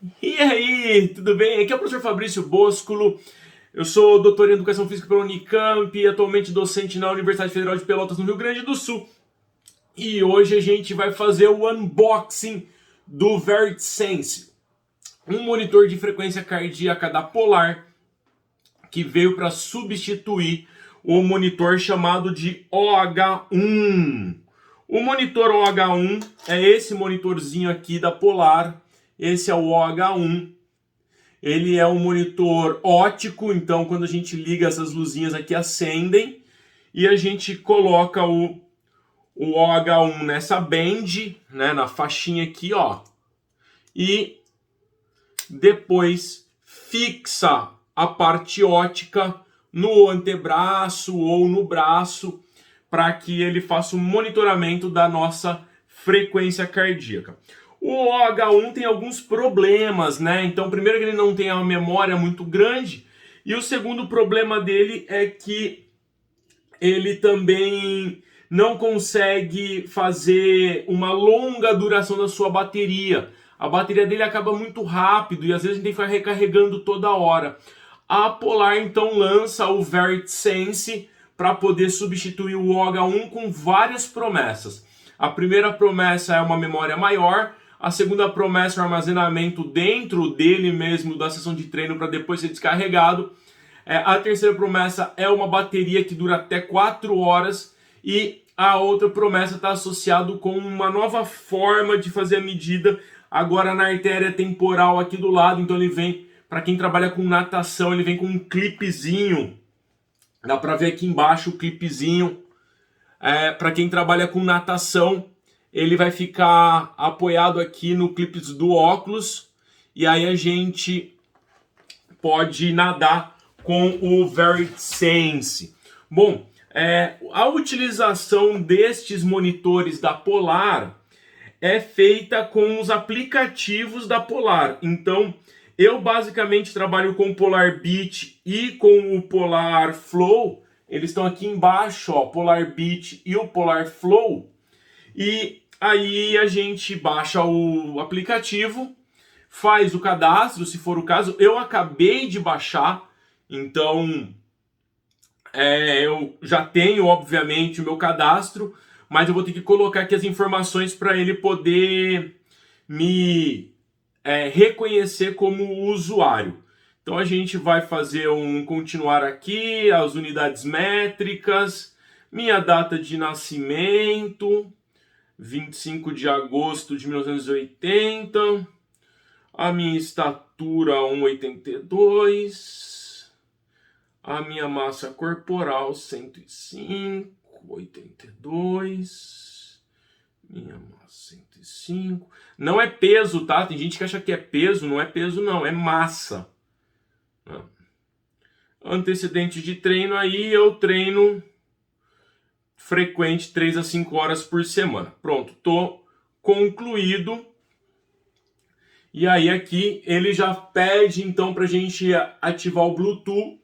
E aí, tudo bem? Aqui é o professor Fabrício Boscolo. Eu sou doutor em Educação Física pela Unicamp e atualmente docente na Universidade Federal de Pelotas, no Rio Grande do Sul. E hoje a gente vai fazer o unboxing do VeritySense, um monitor de frequência cardíaca da Polar que veio para substituir o monitor chamado de OH1. O monitor OH1 é esse monitorzinho aqui da Polar. Esse é o OH1. Ele é um monitor óptico, então quando a gente liga essas luzinhas aqui acendem e a gente coloca o OH1 nessa band, né, na faixinha aqui, ó, e depois fixa a parte óptica no antebraço ou no braço para que ele faça o monitoramento da nossa frequência cardíaca. O OH1 tem alguns problemas, né? Então, primeiro que ele não tem uma memória muito grande, e o segundo problema dele é que ele também não consegue fazer uma longa duração da sua bateria. A bateria dele acaba muito rápido e às vezes a gente tem que ficar recarregando toda hora. A Polar então lança o VeritySense para poder substituir o OH1 com várias promessas. A primeira promessa é uma memória maior, a segunda promessa é um armazenamento dentro dele mesmo da sessão de treino para depois ser descarregado. A terceira promessa é uma bateria que dura até 4 horas e a outra promessa está associada com uma nova forma de fazer a medida, agora na artéria temporal aqui do lado. Então ele vem, para quem trabalha com natação, ele vem com um clipezinho. Dá para ver aqui embaixo o clipezinho. Para quem trabalha com natação, ele vai ficar apoiado aqui no clipe do óculos e aí a gente pode nadar com o VeritySense. Bom, a utilização destes monitores da Polar é feita com os aplicativos da Polar. Então, eu basicamente trabalho com o Polar Beat e com o Polar Flow. Eles estão aqui embaixo, ó, Polar Beat e o Polar Flow. E aí a gente baixa o aplicativo, faz o cadastro, se for o caso. Eu acabei de baixar, então eu já tenho, obviamente, o meu cadastro, mas eu vou ter que colocar aqui as informações para ele poder me reconhecer como usuário. Então a gente vai fazer um continuar aqui, as unidades métricas, minha data de nascimento, 25 de agosto de 1980, a minha estatura 1,82, a minha massa corporal 105, 82, minha massa 105. Não é peso, tá? Tem gente que acha que é peso, não é peso não, é massa. Antecedente de treino aí, eu treino frequente 3 a 5 horas por semana. Pronto, tô concluído. E aí aqui ele já pede então para a gente ativar o Bluetooth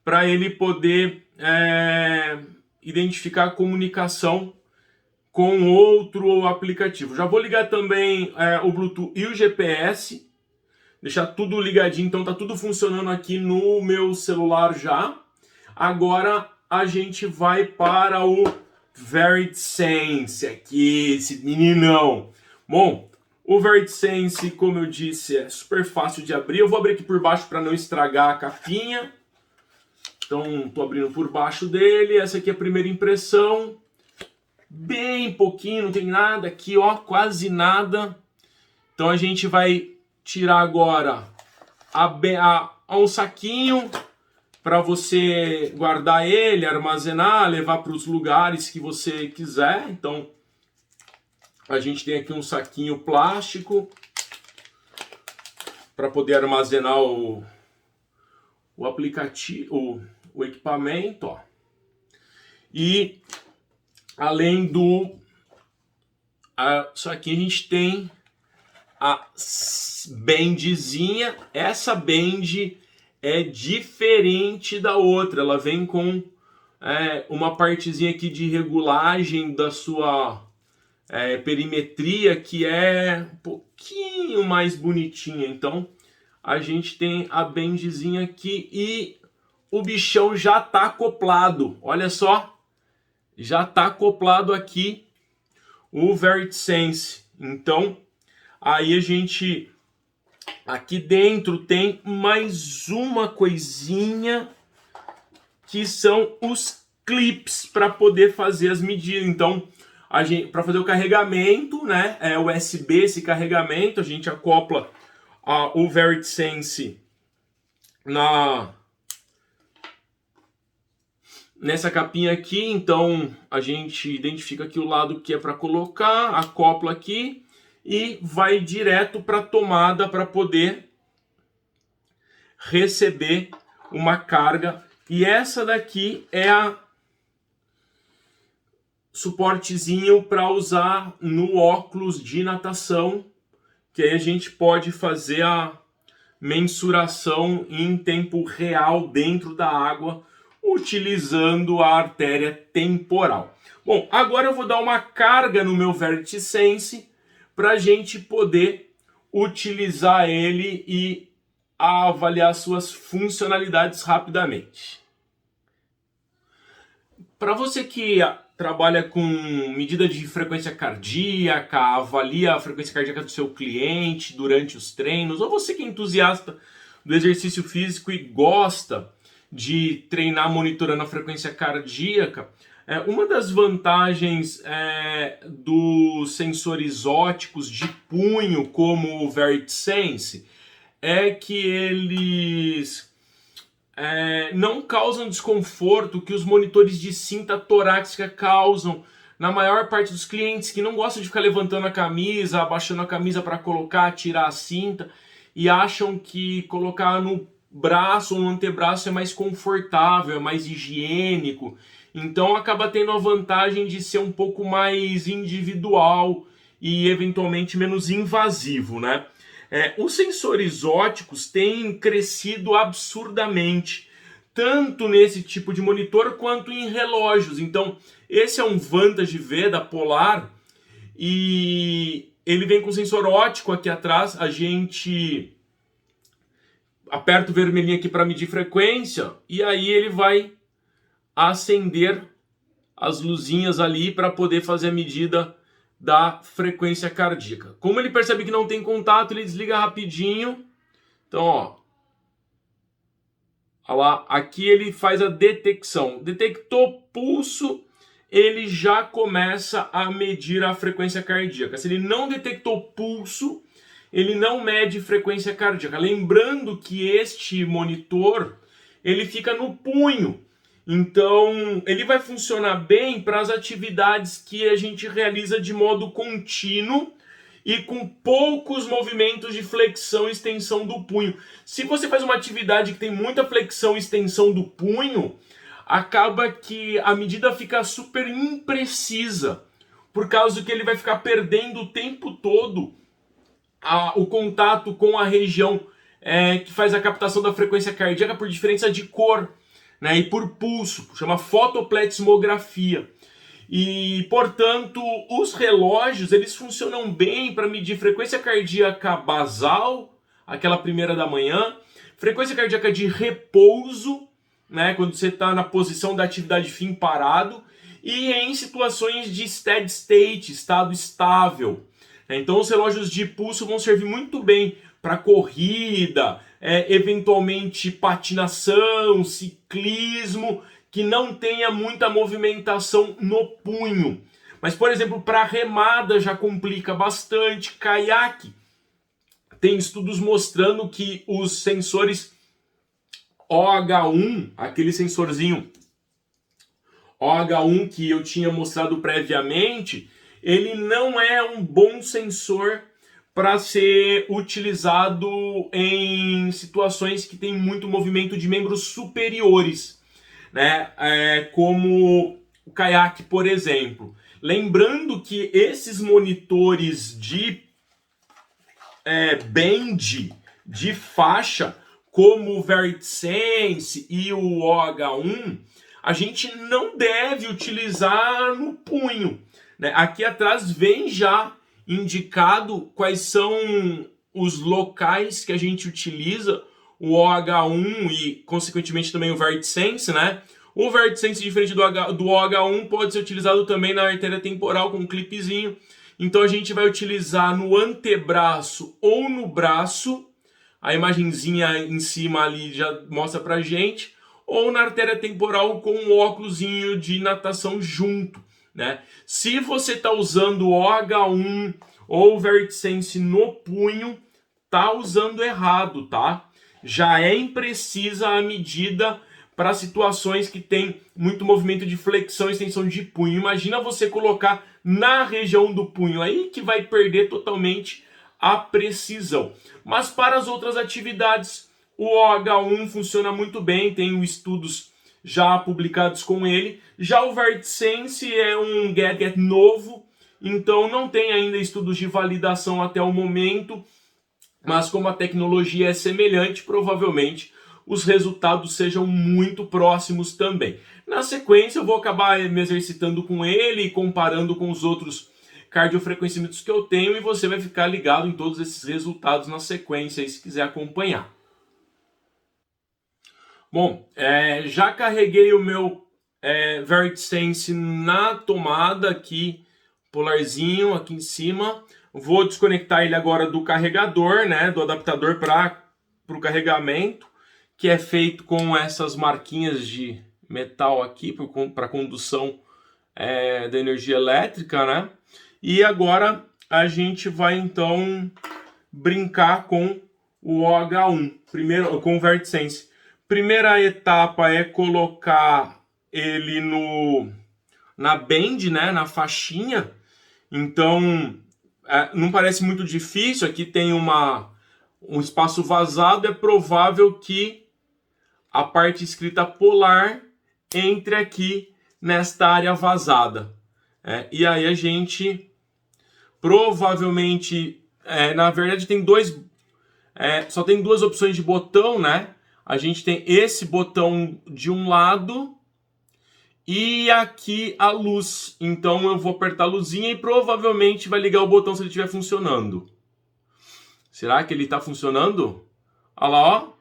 para ele poder identificar a comunicação com outro aplicativo. Já vou ligar também o Bluetooth e o GPS, deixar tudo ligadinho, então tá tudo funcionando aqui no meu celular já. Agora a gente vai para o VeritySense aqui, esse meninão. Bom, o VeritySense, como eu disse, é super fácil de abrir. Eu vou abrir aqui por baixo para não estragar a capinha. Então, estou abrindo por baixo dele. Essa aqui é a primeira impressão. Bem pouquinho, não tem nada aqui, ó, quase nada. Então, a gente vai tirar agora um saquinho para você guardar ele, armazenar, levar para os lugares que você quiser. Então, a gente tem aqui um saquinho plástico para poder armazenar o aplicativo, o equipamento, ó. E além isso aqui a gente tem a bandzinha. Essa band é diferente da outra, ela vem com uma partezinha aqui de regulagem da sua perimetria que é um pouquinho mais bonitinha. Então a gente tem a bendezinha aqui e o bichão já tá acoplado. Olha só, já tá acoplado aqui o VeritySense. Então aí a gente aqui dentro tem mais uma coisinha que são os clips para poder fazer as medidas. Então, para fazer o carregamento, né, é USB esse carregamento, a gente acopla o VeritySense nessa capinha aqui. Então a gente identifica aqui o lado que é para colocar, acopla aqui e vai direto para a tomada para poder receber uma carga. E essa daqui é a suportezinho para usar no óculos de natação, que aí a gente pode fazer a mensuração em tempo real dentro da água, utilizando a artéria temporal. Bom, agora eu vou dar uma carga no meu VeritySense para a gente poder utilizar ele e avaliar suas funcionalidades rapidamente. Para você que trabalha com medida de frequência cardíaca, avalia a frequência cardíaca do seu cliente durante os treinos, ou você que é entusiasta do exercício físico e gosta de treinar monitorando a frequência cardíaca, uma das vantagens dos sensores ópticos de punho, como o VeritySense, é que eles não causam desconforto que os monitores de cinta torácica causam na maior parte dos clientes que não gostam de ficar levantando a camisa, abaixando a camisa para colocar, tirar a cinta, e acham que colocar no braço ou no antebraço é mais confortável, é mais higiênico. Então acaba tendo a vantagem de ser um pouco mais individual e eventualmente menos invasivo, né? Os sensores ópticos têm crescido absurdamente, tanto nesse tipo de monitor quanto em relógios. Então, esse é um Vantage V da Polar e ele vem com sensor óptico aqui atrás. A gente aperta o vermelhinho aqui para medir frequência e aí ele vai acender as luzinhas ali para poder fazer a medida da frequência cardíaca. Como ele percebe que não tem contato, ele desliga rapidinho. Então, ó lá, aqui ele faz a detecção. Detectou pulso, ele já começa a medir a frequência cardíaca. Se ele não detectou pulso, ele não mede frequência cardíaca. Lembrando que este monitor, ele fica no punho. Então, ele vai funcionar bem para as atividades que a gente realiza de modo contínuo e com poucos movimentos de flexão e extensão do punho. Se você faz uma atividade que tem muita flexão e extensão do punho, acaba que a medida fica super imprecisa, por causa que ele vai ficar perdendo o tempo todo o contato com a região que faz a captação da frequência cardíaca por diferença de cor, né, e por pulso, chama fotopletismografia. E, portanto, os relógios, eles funcionam bem para medir frequência cardíaca basal, aquela primeira da manhã, frequência cardíaca de repouso, né, quando você está na posição da atividade fim parado, e em situações de steady state, estado estável. Então, os relógios de pulso vão servir muito bem para corrida, eventualmente patinação, ciclismo, que não tenha muita movimentação no punho. Mas, por exemplo, para remada já complica bastante. Caiaque, tem estudos mostrando que os sensores OH1, aquele sensorzinho OH1 que eu tinha mostrado previamente, ele não é um bom sensor para ser utilizado em situações que tem muito movimento de membros superiores, né? Como o caiaque, por exemplo. Lembrando que esses monitores de band, de faixa, como o VeritySense e o OH1, a gente não deve utilizar no punho, né? Aqui atrás vem já indicado quais são os locais que a gente utiliza o OH1 e, consequentemente, também o VertiSense, né? O VertiSense, diferente do OH1, pode ser utilizado também na artéria temporal com um clipezinho. Então a gente vai utilizar no antebraço ou no braço, a imagenzinha em cima ali já mostra pra gente, ou na artéria temporal com um óculosinho de natação junto, né? Se você está usando o OH1 ou o VertiSense no punho, tá usando errado, tá? Já é imprecisa a medida para situações que tem muito movimento de flexão e extensão de punho. Imagina você colocar na região do punho, aí que vai perder totalmente a precisão. Mas para as outras atividades, o OH1 funciona muito bem, tem estudos já publicados com ele. Já o VertiSense é um gadget novo, então não tem ainda estudos de validação até o momento, mas como a tecnologia é semelhante, provavelmente os resultados sejam muito próximos também. Na sequência, eu vou acabar me exercitando com ele e comparando com os outros cardiofrequencímetros que eu tenho, e você vai ficar ligado em todos esses resultados na sequência, aí, se quiser acompanhar. Bom, já carreguei o meu VertiSense na tomada aqui, polarzinho aqui em cima. Vou desconectar ele agora do carregador, né, do adaptador para o carregamento, que é feito com essas marquinhas de metal aqui para condução da energia elétrica, né? E agora a gente vai então brincar com o OH1, primeiro com o VertiSense. Primeira etapa é colocar ele na band, né, na faixinha. Então não parece muito difícil. Aqui tem um espaço vazado, é provável que a parte escrita polar entre aqui nesta área vazada. E aí a gente provavelmente, na verdade tem só tem duas opções de botão, né? A gente tem esse botão de um lado e aqui a luz. Então eu vou apertar a luzinha e provavelmente vai ligar o botão se ele estiver funcionando. Será que ele está funcionando? Olha lá, ó.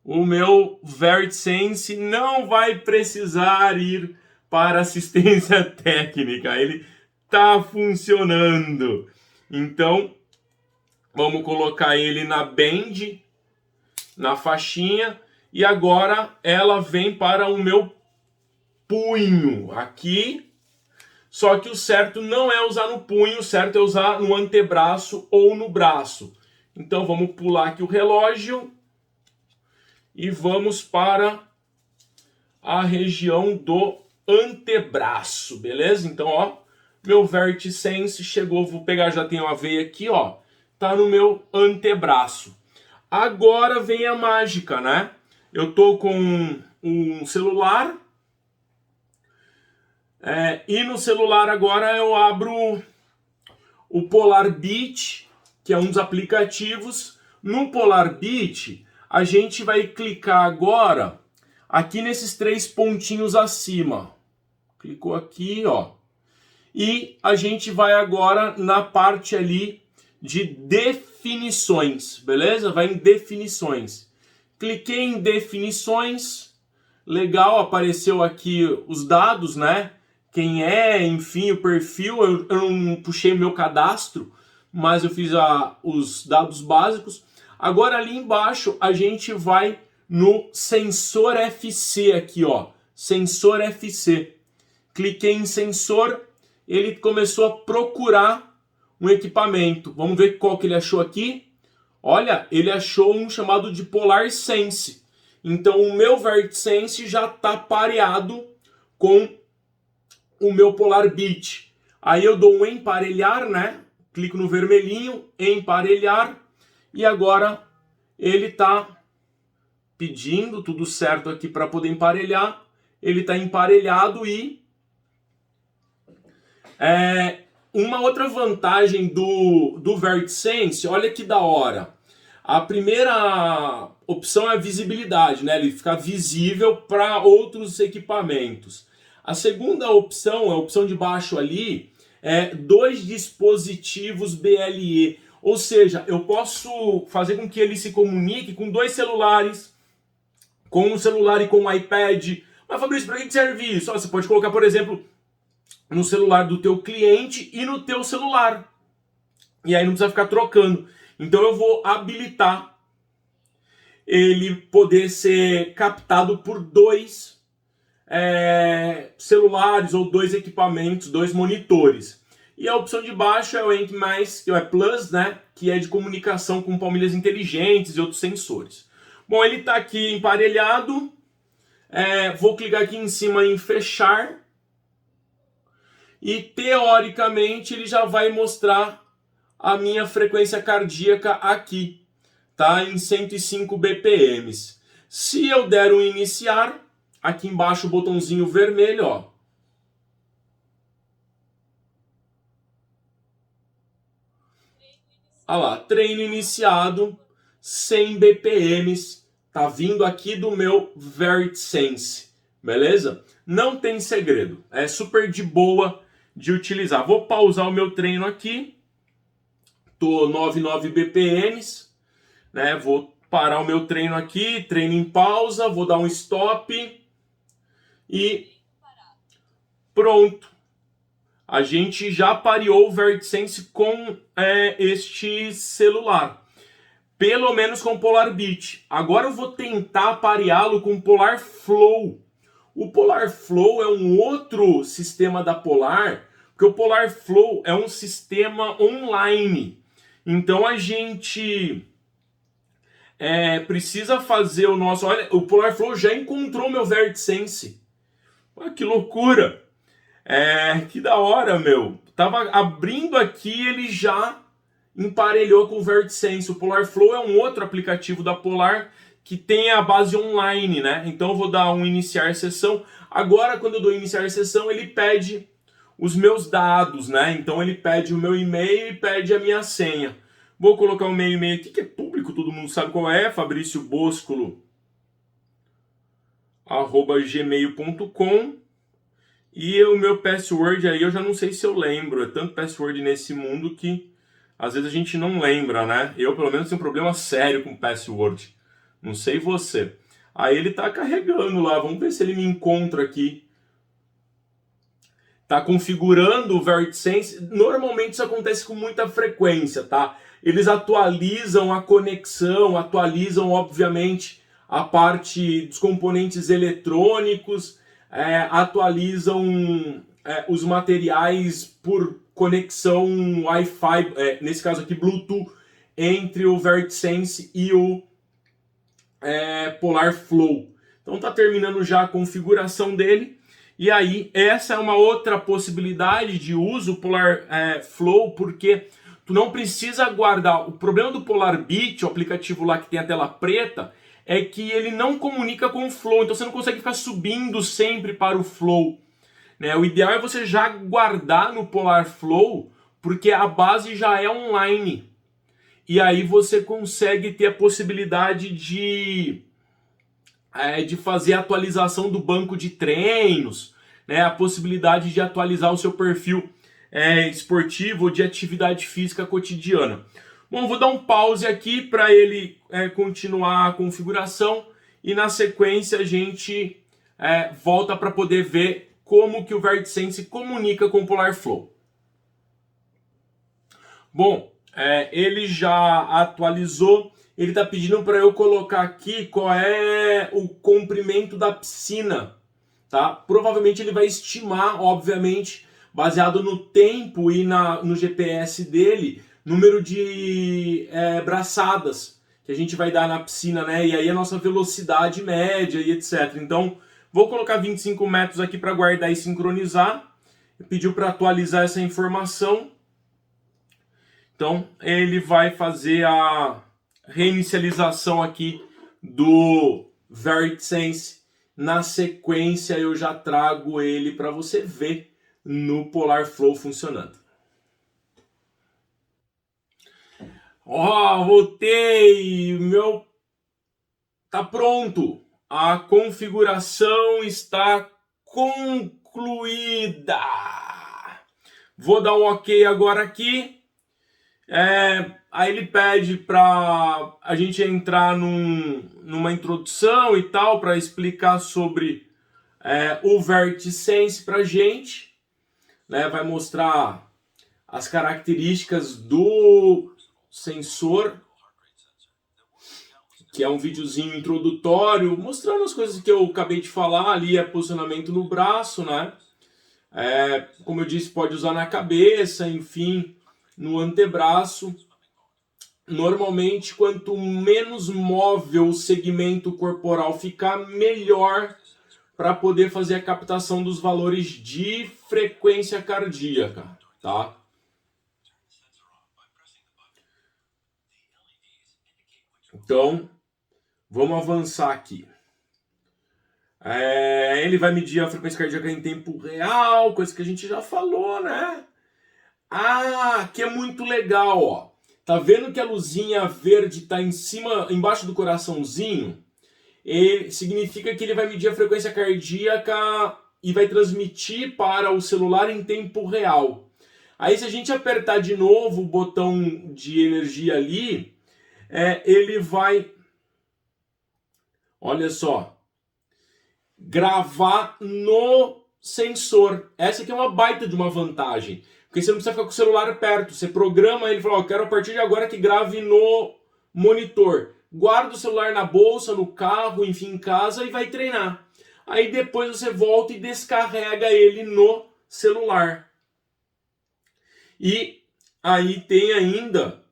O meu VertiSense não vai precisar ir para assistência técnica. Ele está funcionando. Então, vamos colocar ele na band, na faixinha. E agora ela vem para o meu punho aqui. Só que o certo não é usar no punho, o certo é usar no antebraço ou no braço. Então vamos pular aqui o relógio e vamos para a região do antebraço, beleza? Então, ó, meu VertiSense chegou, vou pegar, já tem uma veia aqui, ó, tá no meu antebraço. Agora vem a mágica, né? Eu tô com um celular, e no celular agora eu abro o Polarbit, que é um dos aplicativos. No Polarbit, a gente vai clicar agora aqui nesses três pontinhos acima. Clicou aqui, ó. E a gente vai agora na parte ali de definições, beleza? Vai em definições. Cliquei em definições. Legal, apareceu aqui os dados, né? Quem enfim, o perfil. Eu não puxei meu cadastro, mas eu fiz os dados básicos. Agora ali embaixo a gente vai no sensor FC aqui, ó. Sensor FC. Cliquei em sensor, ele começou a procurar um equipamento. Vamos ver qual que ele achou aqui. Olha, ele achou um chamado de PolarSense. Então o meu VertiSense já está pareado com o meu Polarbit. Aí eu dou um emparelhar, né? Clico no vermelhinho, emparelhar. E agora ele está pedindo tudo certo aqui para poder emparelhar. Ele está emparelhado e uma outra vantagem do VertiSense, olha que da hora. A primeira opção é a visibilidade, né? Ele fica visível para outros equipamentos. A segunda opção, a opção de baixo ali, é 2 dispositivos BLE. Ou seja, eu posso fazer com que ele se comunique com 2 celulares, com um celular e com um iPad. Mas, Fabrício, para que serve isso? Você pode colocar, por exemplo, no celular do teu cliente e no teu celular. E aí não precisa ficar trocando. Então eu vou habilitar ele poder ser captado por 2 celulares ou 2 equipamentos, 2 monitores. E a opção de baixo é o Enc+, que é Plus, né, que é de comunicação com palmilhas inteligentes e outros sensores. Bom, ele está aqui emparelhado. Vou clicar aqui em cima em fechar. E teoricamente ele já vai mostrar a minha frequência cardíaca aqui, tá? Em 105 BPMs. Se eu der um iniciar, aqui embaixo o botãozinho vermelho, ó. Olha lá, treino iniciado, 100 BPMs, tá vindo aqui do meu VeritySense, beleza? Não tem segredo, é super de boa de utilizar. Vou pausar o meu treino aqui, tô 99 BPMs, né? Vou parar o meu treino aqui, treino em pausa, vou dar um stop e pronto. A gente já pareou o VeritySense com este celular. Pelo menos com o Polar Beat. Agora eu vou tentar pareá-lo com o Polar Flow. O Polar Flow é um outro sistema da Polar, porque o Polar Flow é um sistema online. Então a gente precisa fazer o nosso... Olha, o Polar Flow já encontrou meu VeritySense. Olha que loucura! Que da hora, meu. Tava abrindo aqui, ele já emparelhou com o VeritySense. O Polar Flow é um outro aplicativo da Polar que tem a base online, né? Então eu vou dar um iniciar sessão. Agora, quando eu dou iniciar sessão, ele pede os meus dados, né? Então ele pede o meu e-mail e pede a minha senha. Vou colocar o meu e-mail aqui, que é público, todo mundo sabe qual é, fabricioboscolo@gmail.com. E o meu password aí eu já não sei se eu lembro. É tanto password nesse mundo que às vezes a gente não lembra, né? Eu pelo menos tenho um problema sério com password. Não sei você. Aí ele tá carregando lá. Vamos ver se ele me encontra aqui. Tá configurando o VeritySense. Normalmente isso acontece com muita frequência, tá? Eles atualizam a conexão, atualizam obviamente a parte dos componentes eletrônicos, atualizam os materiais por conexão Wi-Fi, nesse caso aqui Bluetooth, entre o VeritySense e o Polar Flow. Então tá terminando já a configuração dele. E aí, essa é uma outra possibilidade de uso, o Polar Flow, porque tu não precisa guardar. O problema do Polar Beat, o aplicativo lá que tem a tela preta, é que ele não comunica com o Flow, então você não consegue ficar subindo sempre para o Flow, né? O ideal é você já guardar no Polar Flow, porque a base já é online. E aí você consegue ter a possibilidade de fazer a atualização do banco de treinos, né? A possibilidade de atualizar o seu perfil esportivo de atividade física cotidiana. Bom, vou dar um pause aqui para ele continuar a configuração e na sequência a gente volta para poder ver como que o VeritySense comunica com o Polar Flow. Bom, ele já atualizou, ele está pedindo para eu colocar aqui qual é o comprimento da piscina, tá? Provavelmente ele vai estimar, obviamente, baseado no tempo e no GPS dele, número de braçadas que a gente vai dar na piscina, né? E aí a nossa velocidade média e etc. Então, vou colocar 25 metros aqui para guardar e sincronizar. Pediu para atualizar essa informação. Então, ele vai fazer a reinicialização aqui do VeritySense. Na sequência, eu já trago ele para você ver no Polar Flow funcionando. Voltei! Tá pronto! A configuração está concluída. concluída. Vou dar um ok agora aqui. Aí ele pede para a gente entrar numa introdução e tal, para explicar sobre o VertiSense para a gente. Né? Vai mostrar as características do sensor, que é um videozinho introdutório, mostrando as coisas que eu acabei de falar. Ali é posicionamento no braço, né? Como eu disse, pode usar na cabeça, enfim, no antebraço. Normalmente, quanto menos móvel o segmento corporal ficar, melhor para poder fazer a captação dos valores de frequência cardíaca, tá? Então, vamos avançar aqui. Ele vai medir a frequência cardíaca em tempo real, coisa que a gente já falou, né? Que é muito legal, ó. Tá vendo que a luzinha verde tá embaixo do coraçãozinho? Significa que ele vai medir a frequência cardíaca e vai transmitir para o celular em tempo real. Aí se a gente apertar de novo o botão de energia ali, ele vai, olha só, gravar no sensor. Essa aqui é uma baita de uma vantagem, porque você não precisa ficar com o celular perto. Você programa ele e fala, quero a partir de agora que grave no monitor. Guarda o celular na bolsa, no carro, enfim, em casa e vai treinar. Aí depois você volta e descarrega ele no celular. E aí tem ainda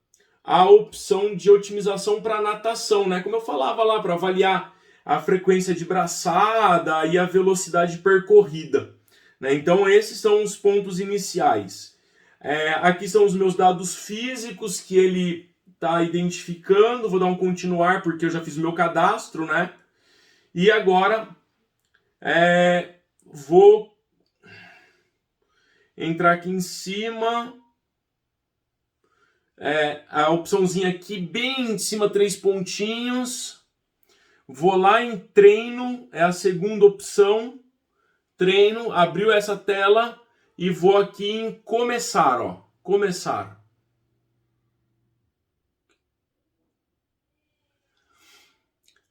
a opção de otimização para natação, né? Como eu falava lá, para avaliar a frequência de braçada e a velocidade percorrida. Né? Então esses são os pontos iniciais. Aqui são os meus dados físicos que ele está identificando. Vou dar um continuar porque eu já fiz o meu cadastro, né? E agora vou entrar aqui em cima. A opçãozinha aqui, bem em cima, 3 pontinhos. Vou lá em treino, é a segunda opção. Treino, abriu essa tela e vou aqui em começar, ó. Começar.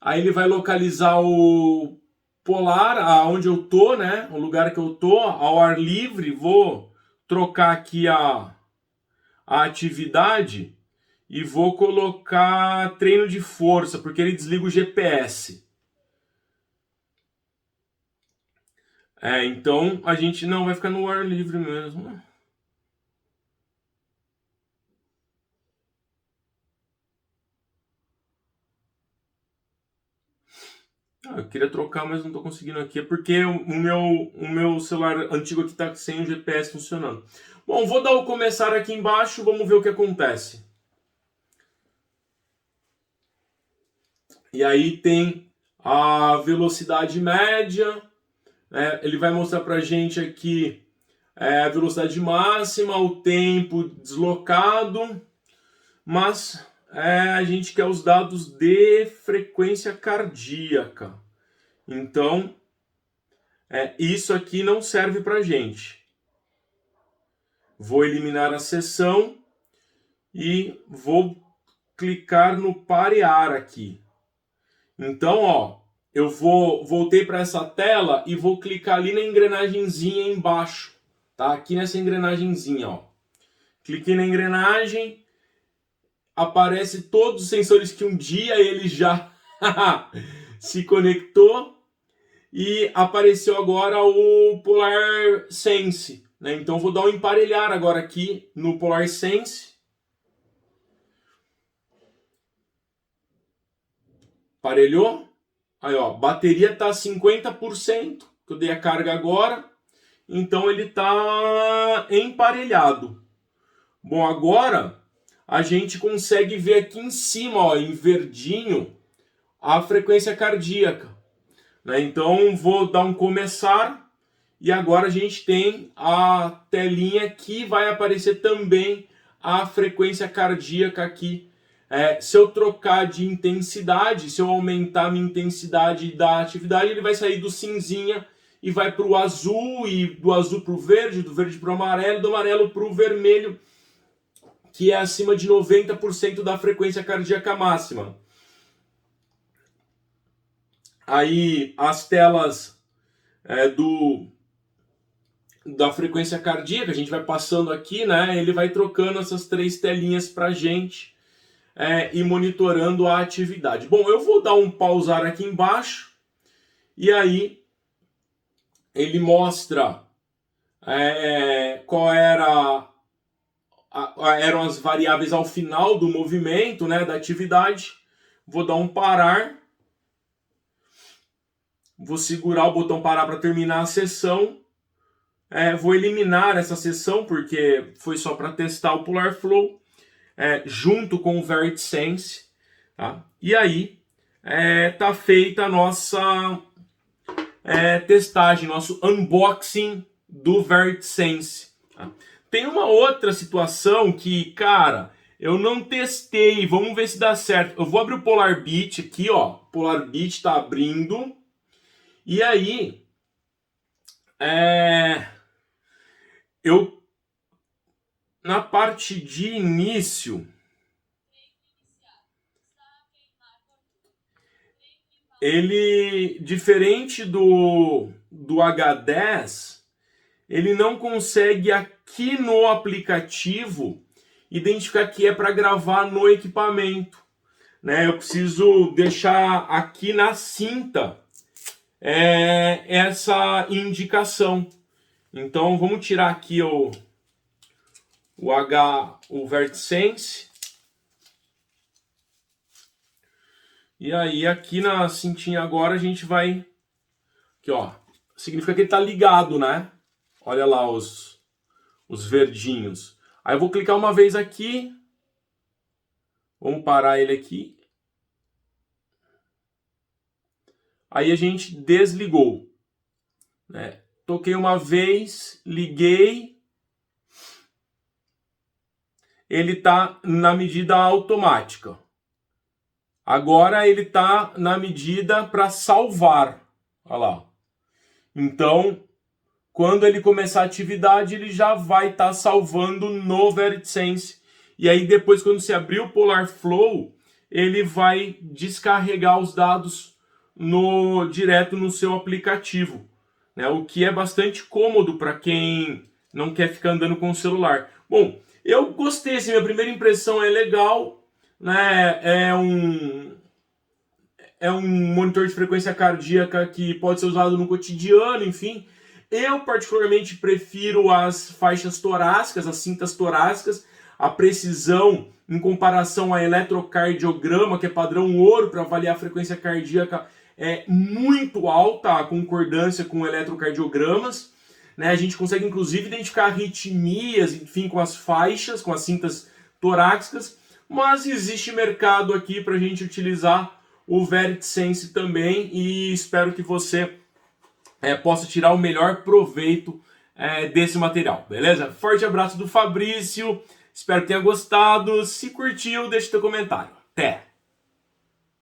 Aí ele vai localizar o polar, aonde eu tô, né? O lugar que eu tô, ao ar livre. Vou trocar aqui a atividade e vou colocar treino de força, porque ele desliga o GPS. Então a gente não vai ficar no ar livre mesmo. Eu queria trocar, mas não estou conseguindo aqui. É porque o meu celular antigo aqui está sem o GPS funcionando. Bom, vou dar o começar aqui embaixo. Vamos ver o que acontece. E aí tem a velocidade média. Ele vai mostrar para a gente aqui a velocidade máxima, o tempo deslocado. Mas a gente quer os dados de frequência cardíaca. Então, isso aqui não serve para a gente. Vou eliminar a seção e vou clicar no parear aqui. Então, ó, eu voltei para essa tela e vou clicar ali na engrenagemzinha embaixo, tá? Aqui nessa engrenagemzinha, ó. Cliquei na engrenagem, aparece todos os sensores que um dia ele já se conectou e apareceu agora o Polar Sense, né? Então vou dar um emparelhar agora aqui no Polar Sense. Aparelhou. Aí, ó, bateria tá 50%, que eu dei a carga agora. Então ele tá emparelhado. Bom, agora a gente consegue ver aqui em cima, ó, em verdinho, a frequência cardíaca. Né? Então vou dar um começar e agora a gente tem a telinha que vai aparecer também a frequência cardíaca aqui. Se eu trocar de intensidade, se eu aumentar a minha intensidade da atividade, ele vai sair do cinzinha e vai para o azul, e do azul para o verde, do verde para o amarelo, do amarelo para o vermelho, que é acima de 90% da frequência cardíaca máxima. Aí as telas da frequência cardíaca, a gente vai passando aqui, né? Ele vai trocando essas 3 telinhas para a gente e monitorando a atividade. Bom, eu vou dar um pausar aqui embaixo e aí ele mostra qual eram as variáveis ao final do movimento, né, da atividade. Vou dar um parar. Vou segurar o botão parar para terminar a sessão. Vou eliminar essa sessão porque foi só para testar o Polar Flow junto com o VeritySense. Tá? E aí tá feita a nossa testagem, nosso unboxing do VeritySense. Tá? Tem uma outra situação que, cara, eu não testei. Vamos ver se dá certo. Eu vou abrir o Polarbeat aqui, ó. O Polarbeat tá abrindo. E aí, eu, na parte de início, ele, diferente do H10, ele não consegue aqui no aplicativo identificar que é para gravar no equipamento, né? Eu preciso deixar aqui na cinta essa indicação. Então vamos tirar aqui o VeritySense. E aí aqui na cintinha agora a gente vai... Aqui, ó. Significa que ele tá ligado, né? Olha lá os verdinhos. Aí eu vou clicar uma vez aqui. Vamos parar ele aqui. Aí a gente desligou. Né? Toquei uma vez, liguei. Ele tá na medida automática. Agora ele tá na medida para salvar. Olha lá. Então, quando ele começar a atividade, ele já vai estar salvando no VeritySense. E aí depois, quando você abrir o Polar Flow, ele vai descarregar os dados direto no seu aplicativo. Né? O que é bastante cômodo para quem não quer ficar andando com o celular. Bom, eu gostei, assim, minha primeira impressão é legal. Né? É um monitor de frequência cardíaca que pode ser usado no cotidiano, enfim. Eu particularmente prefiro as faixas torácicas, as cintas torácicas, a precisão em comparação a eletrocardiograma, que é padrão ouro para avaliar a frequência cardíaca, é muito alta a concordância com eletrocardiogramas. Né? A gente consegue inclusive identificar arritmias, enfim, com as faixas, com as cintas torácicas, mas existe mercado aqui para a gente utilizar o VeritySense também e espero que você possa tirar o melhor proveito desse material, beleza? Forte abraço do Fabrício, espero que tenha gostado. Se curtiu, deixe seu comentário. Até!